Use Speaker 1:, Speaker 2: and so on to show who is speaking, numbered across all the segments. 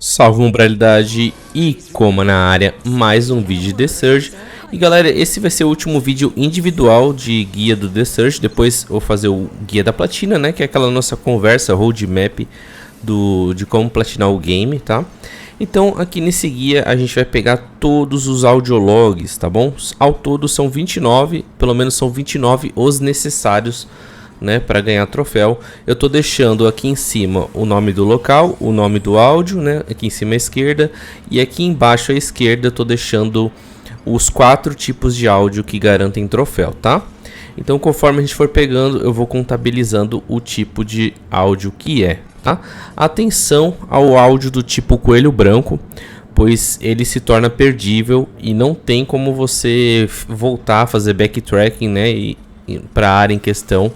Speaker 1: Salve moralidade e coma na área, mais um vídeo de The Surge. E galera, esse vai ser o último vídeo individual de guia do The Surge. Depois eu vou fazer o guia da platina, né, que é aquela nossa conversa, roadmap de como platinar o game, tá? Então aqui nesse guia a gente vai pegar todos os audiologs, tá bom? Ao todo são 29, pelo menos são 29 os necessários, né, para ganhar troféu. Eu tô deixando aqui em cima o nome do local, o nome do áudio, né, aqui em cima à esquerda, e aqui embaixo à esquerda eu tô deixando os 4 tipos de áudio que garantem troféu, tá? Então conforme a gente for pegando, eu vou contabilizando o tipo de áudio que é, tá? Atenção ao áudio do tipo coelho branco, pois ele se torna perdível e não tem como você voltar a fazer backtracking, né, para a área em questão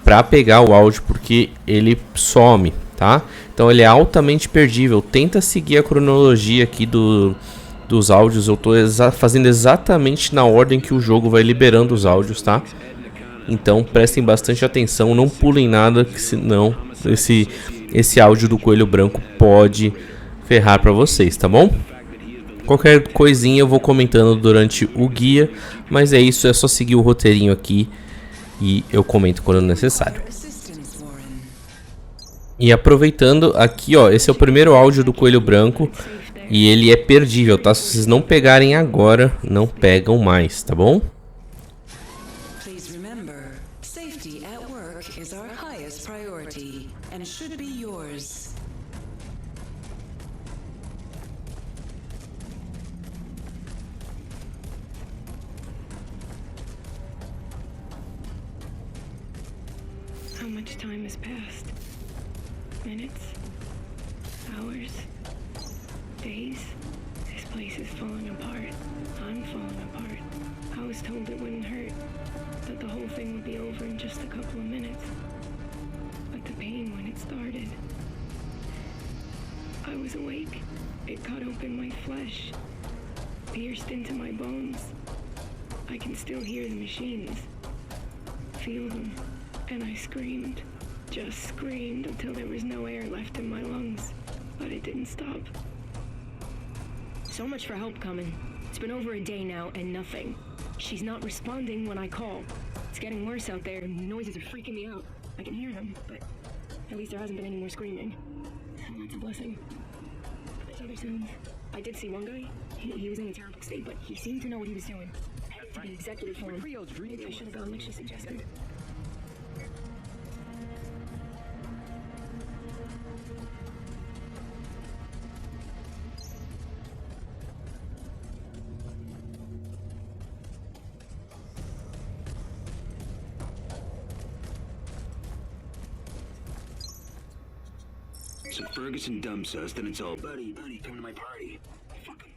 Speaker 1: para pegar o áudio, porque ele some, tá? Então ele é altamente perdível. Tenta seguir a cronologia aqui dos áudios. Eu tô fazendo exatamente na ordem que o jogo vai liberando os áudios, tá? Então prestem bastante atenção, não pulem nada, que senão esse áudio do coelho branco pode ferrar para vocês, tá bom? Qualquer coisinha eu vou comentando durante o guia, mas é isso, é só seguir o roteirinho aqui e eu comento quando necessário. E aproveitando aqui, ó, esse é o primeiro áudio do coelho branco e ele é perdível, tá? Se vocês não pegarem agora, não pegam mais, tá bom?
Speaker 2: How much time has passed? Minutes? Hours? Days? This place is falling apart. I'm falling apart. I was told it wouldn't hurt, that the whole thing would be over in just a couple of minutes. But the pain when it started. I was awake. It cut open my flesh, pierced into my bones. I can still hear the machines, feel them. And I screamed, just screamed until there was no air left in my lungs, but it didn't stop.
Speaker 3: So much for help coming. It's been over a day now and nothing. She's not responding when I call. It's getting worse out there and the noises are freaking me out. I can hear them, but at least there hasn't been any more screaming. And that's a blessing. There's other sounds. I did see one guy. He was in a terrible state, but he seemed to know what he was doing. Headed to the executive forum. Maybe I should have gone like she suggested.
Speaker 4: So Ferguson dumps us, then it's all, buddy, come to my party. Fuck him.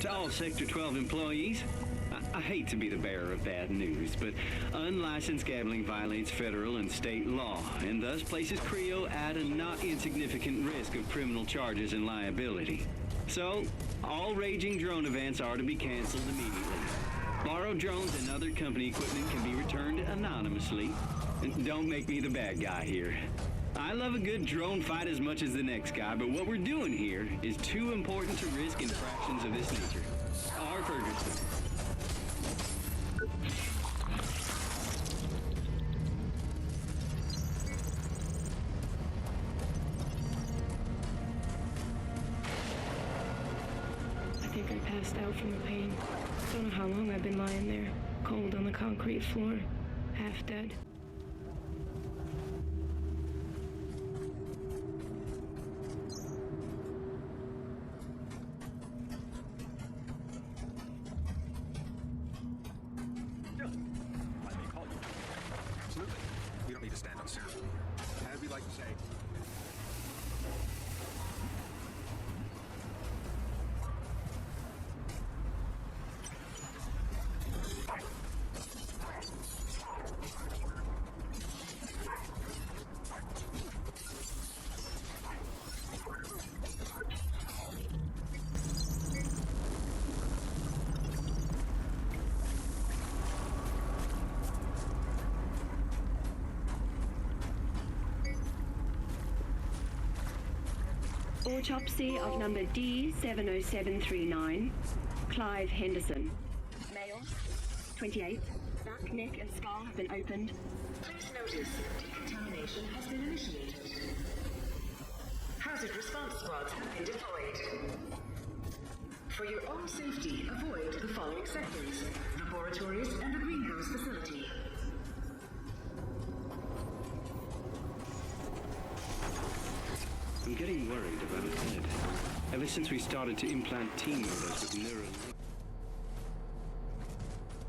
Speaker 5: all Sector 12 employees. I hate to be the bearer of bad news, but unlicensed gambling violates federal and state law, and thus places Creo at a not insignificant risk of criminal charges and liability. So, all raging drone events are to be canceled immediately. Borrowed drones and other company equipment can be returned anonymously. And don't make me the bad guy here. I love a good drone fight as much as the next guy, but what we're doing here is too important to risk infractions of this nature. R. Ferguson.
Speaker 2: I think I passed out from the pain. Don't know how long I've been lying there, cold on the concrete floor, half dead.
Speaker 3: Autopsy of number D70739, Clive Henderson. Male, 28. Back, neck, and skull have been opened.
Speaker 6: Please notice, decontamination has been initiated. Hazard response squads have been deployed. For your own safety, avoid the following sectors: laboratories and the greenhouse facility.
Speaker 5: I'm getting worried about his head. Ever since we started to implant team members with neural...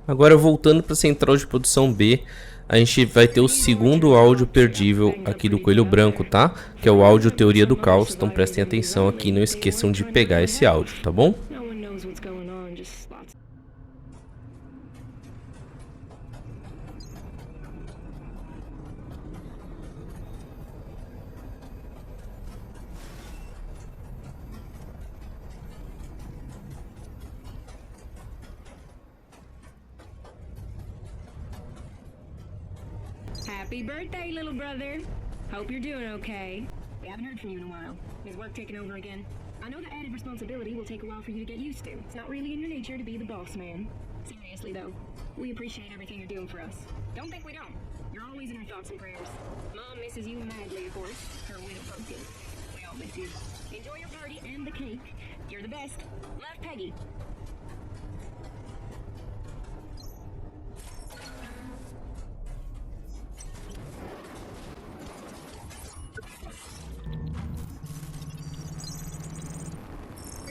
Speaker 1: Agora voltando para a central de produção B, a gente vai ter o segundo áudio perdível aqui do Coelho Branco, tá? Que é o áudio Teoria do Caos, então prestem atenção aqui, não esqueçam de pegar esse áudio, tá bom?
Speaker 2: No one knows what's going on, just lots.
Speaker 3: Happy birthday, little brother. Hope you're doing okay. We haven't heard from you in a while. Is work taking over again? I know the added responsibility will take a while for you to get used to. It's not really in your nature to be the boss man. Seriously, though, we appreciate everything you're doing for us. Don't think we don't. You're always in our thoughts and prayers. Mom misses you madly, of course. Her widow broken. We all miss you. Enjoy your party and the cake. You're the best. Love, Peggy.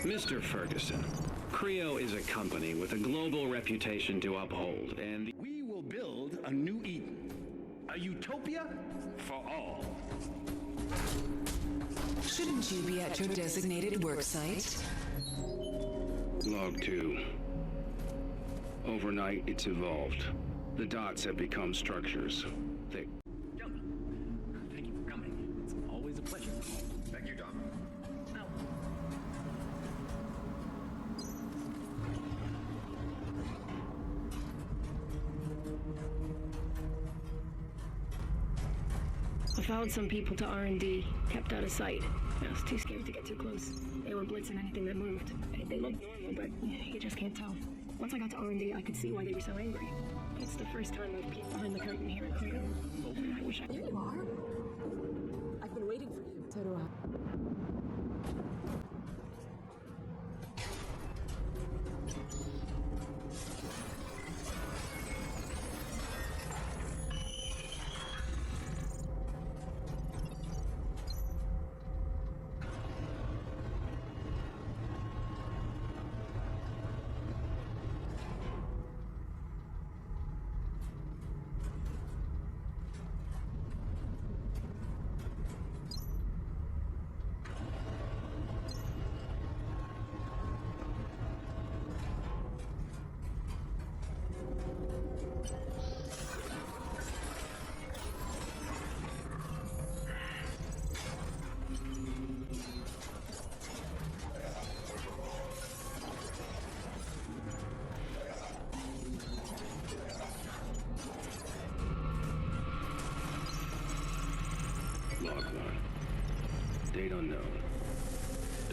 Speaker 5: Mr. Ferguson, Creo is a company with a global reputation to uphold, and
Speaker 4: We will build a new Eden. A utopia for all.
Speaker 7: Shouldn't you be at your designated work site?
Speaker 5: Log 2. Overnight, it's evolved. The dots have become structures. Thick.
Speaker 4: Thank you for coming. It's always a pleasure. Thank you, Dom.
Speaker 2: I followed some people to R&D, kept out of sight. I was too scared to get too close. They were blitzing anything that moved. They looked normal, but you just can't tell. Once I got to R&D, I could see why they were so angry. It's the first time I've peeked behind the curtain here at Creo. I wish I could.
Speaker 7: You are? I've been waiting for you. So do I.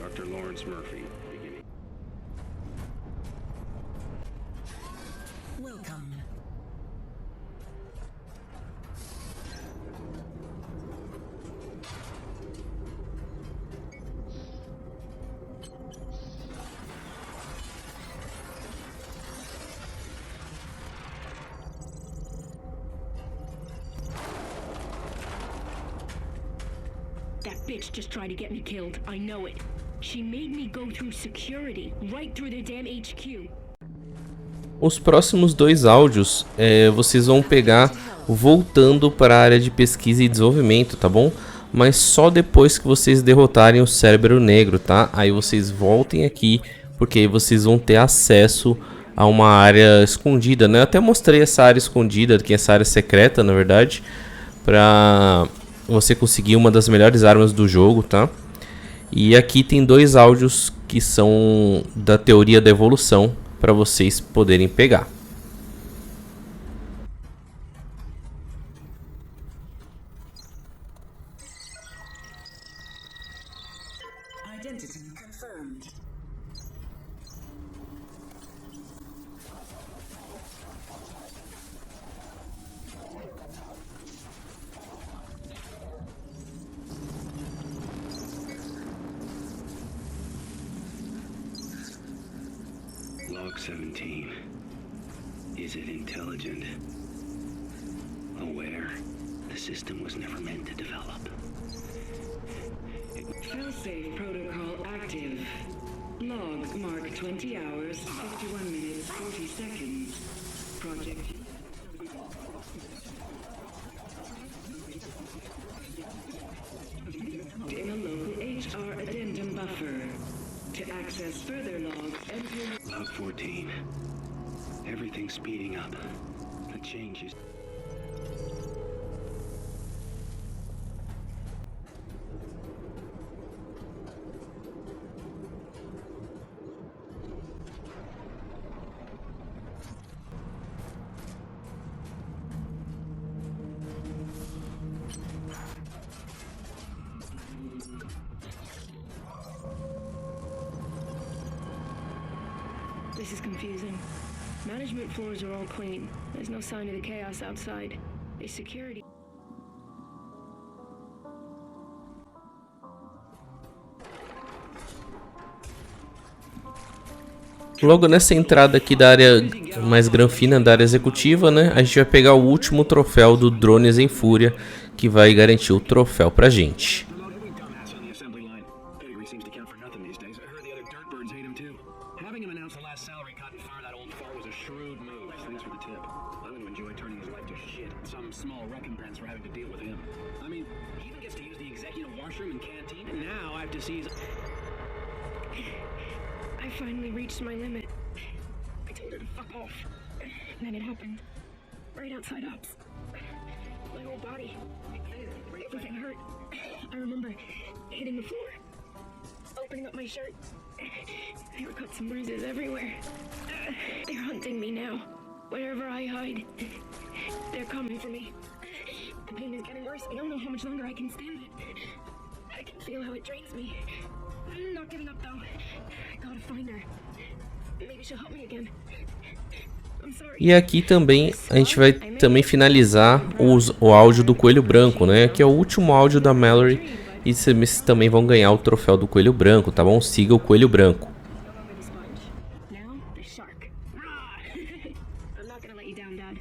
Speaker 4: Dr. Lawrence Murphy.
Speaker 6: Welcome.
Speaker 3: That bitch just tried to get me killed. I know it. She made me go through security, right through their damn HQ.
Speaker 1: Os próximos dois áudios vocês vão pegar voltando para a área de pesquisa e desenvolvimento, tá bom? Mas só depois que vocês derrotarem o cérebro negro, tá? Aí vocês voltem aqui, porque aí vocês vão ter acesso a uma área escondida, né? Eu até mostrei essa área escondida, que é essa área secreta, na verdade, pra você conseguir uma das melhores armas do jogo, tá? E aqui tem dois áudios que são da teoria da evolução para vocês poderem pegar.
Speaker 6: Identity confirmed.
Speaker 4: Log 17. Is it intelligent? Aware? The system was never meant to develop.
Speaker 6: Failsafe protocol active. Log mark 20 hours, 51 minutes, 40 seconds. Project. In a local HR addendum buffer. To access further logs, enter.
Speaker 4: Log 14. Everything's speeding up. The changes.
Speaker 3: This is confusing. Management floors are all clean. There's no sign of the chaos outside. Is security...
Speaker 1: Logo nessa entrada aqui da área mais granfina, da área executiva, né? A gente vai pegar o último troféu do Drones em Fúria, que vai garantir o troféu pra gente.
Speaker 3: I finally reached my limit. I told her to fuck off. And then it happened. Right outside ops. My whole body. Everything hurt. I remember hitting the floor. Opening up my shirt. There were cuts and bruises everywhere. They're hunting me now. Wherever I hide. They're coming for me. The pain is getting worse. I don't know how much longer I can stand it. I can feel how it drains me. I'm not giving up though. I gotta find her. Maybe she'll help me again. I'm sorry.
Speaker 1: E aqui também a gente vai também finalizar o áudio do Coelho Branco, né? Que é o último áudio da Mallory. E vocês também vão ganhar o troféu do Coelho Branco, tá bom? Siga o Coelho Branco.
Speaker 3: Now the shark. I'm not gonna let you down, Dad.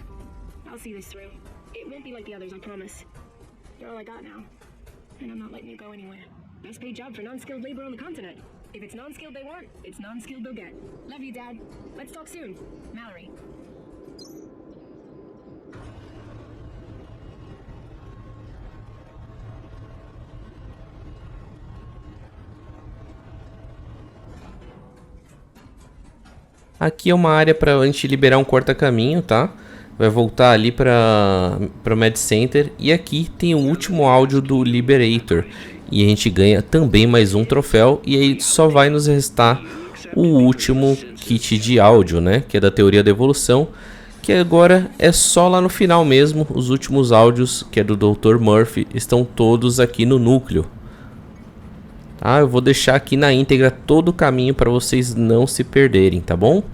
Speaker 3: I'll see this through. It won't be like the others, I promise. You're all I got now. And I'm not letting you go anywhere. Best paid job for non-skilled labor on the continent. If it's non-skilled they want, it's non-skilled they'll get. Love you, Dad. Let's talk soon. Mallory.
Speaker 1: Aqui é uma área para a gente liberar um corta-caminho, tá? Vai voltar ali para o Med Center. E aqui tem o último áudio do Liberator. E a gente ganha também mais um troféu. E aí só vai nos restar o último kit de áudio, né? Que é da teoria da evolução. Que agora é só lá no final mesmo. Os últimos áudios, que é do Dr. Murphy, estão todos aqui no núcleo. tá? Eu vou deixar aqui na íntegra todo o caminho para vocês não se perderem, tá bom?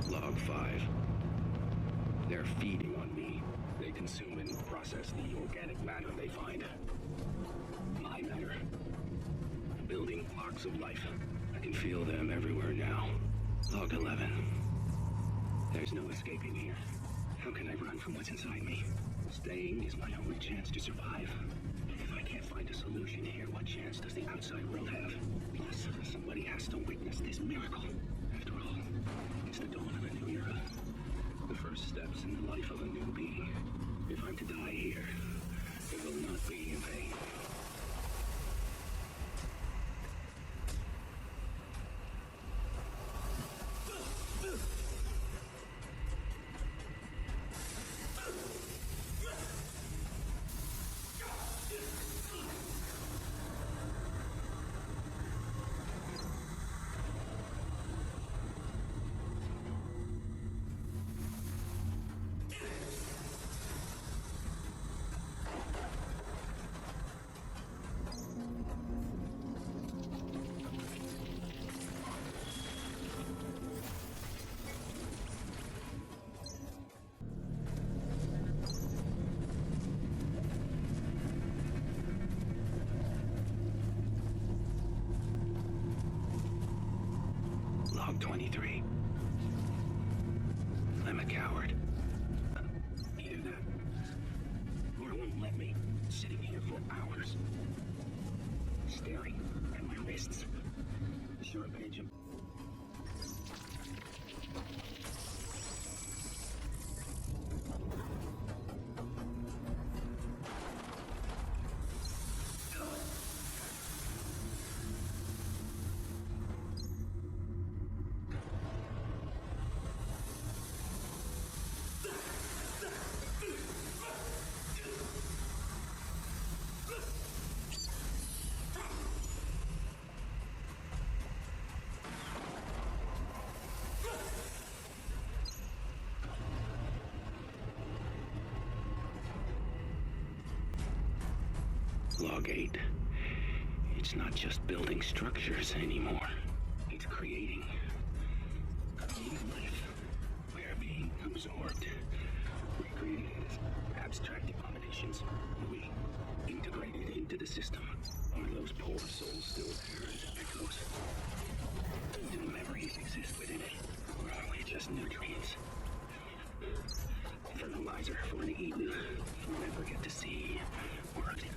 Speaker 4: Log 5. They're feeding on me. They consume and process the organic matter they find. My matter. Building blocks of life. I can feel them everywhere now. Log 11. There's no escaping here. How can I run from what's inside me? Staying is my only chance to survive. If I can't find a solution here, what chance does the outside world have? Plus, somebody has to witness this miracle. After all, it's the dawn of a new era. The first steps in the life of a new being. If I'm to die here, it will not be in vain. Log 23. I'm a coward. Either that, or it won't let me. Sitting here for hours, staring at my wrists. A short page of... Log 8. It's not just building structures anymore. It's creating life. We're being absorbed. Recreated as abstract abominations. We integrated into the system. Are those poor souls still there as echoes? Do memories exist within it? Or are we just nutrients? Fertilizer for an Eden we'll never get to see or obtain.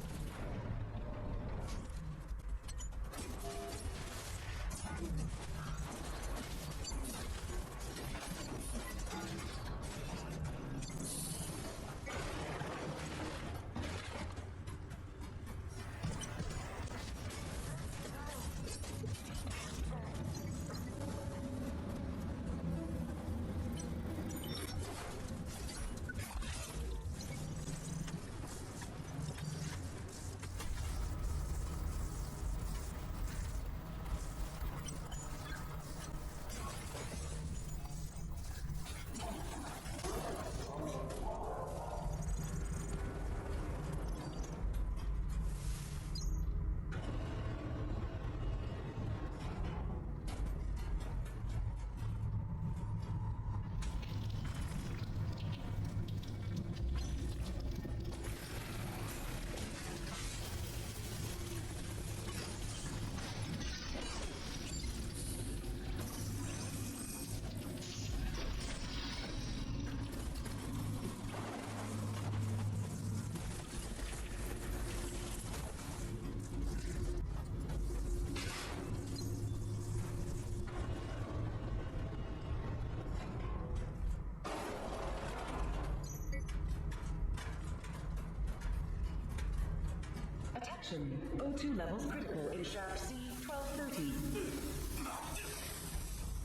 Speaker 6: Attention, O2 levels critical in shaft C-1230.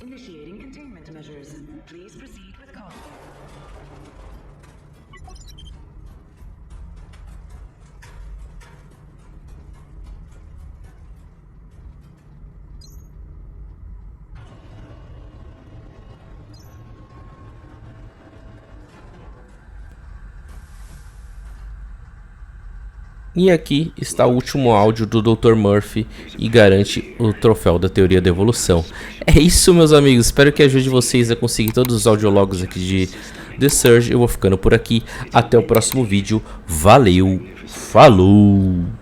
Speaker 6: Initiating containment measures. Please proceed with caution.
Speaker 1: E aqui está o último áudio do Dr. Murphy e garante o troféu da teoria da evolução. É isso, meus amigos, espero que ajude vocês a conseguir todos os audiologos aqui de The Surge. Eu vou ficando por aqui, até o próximo vídeo, valeu, falou!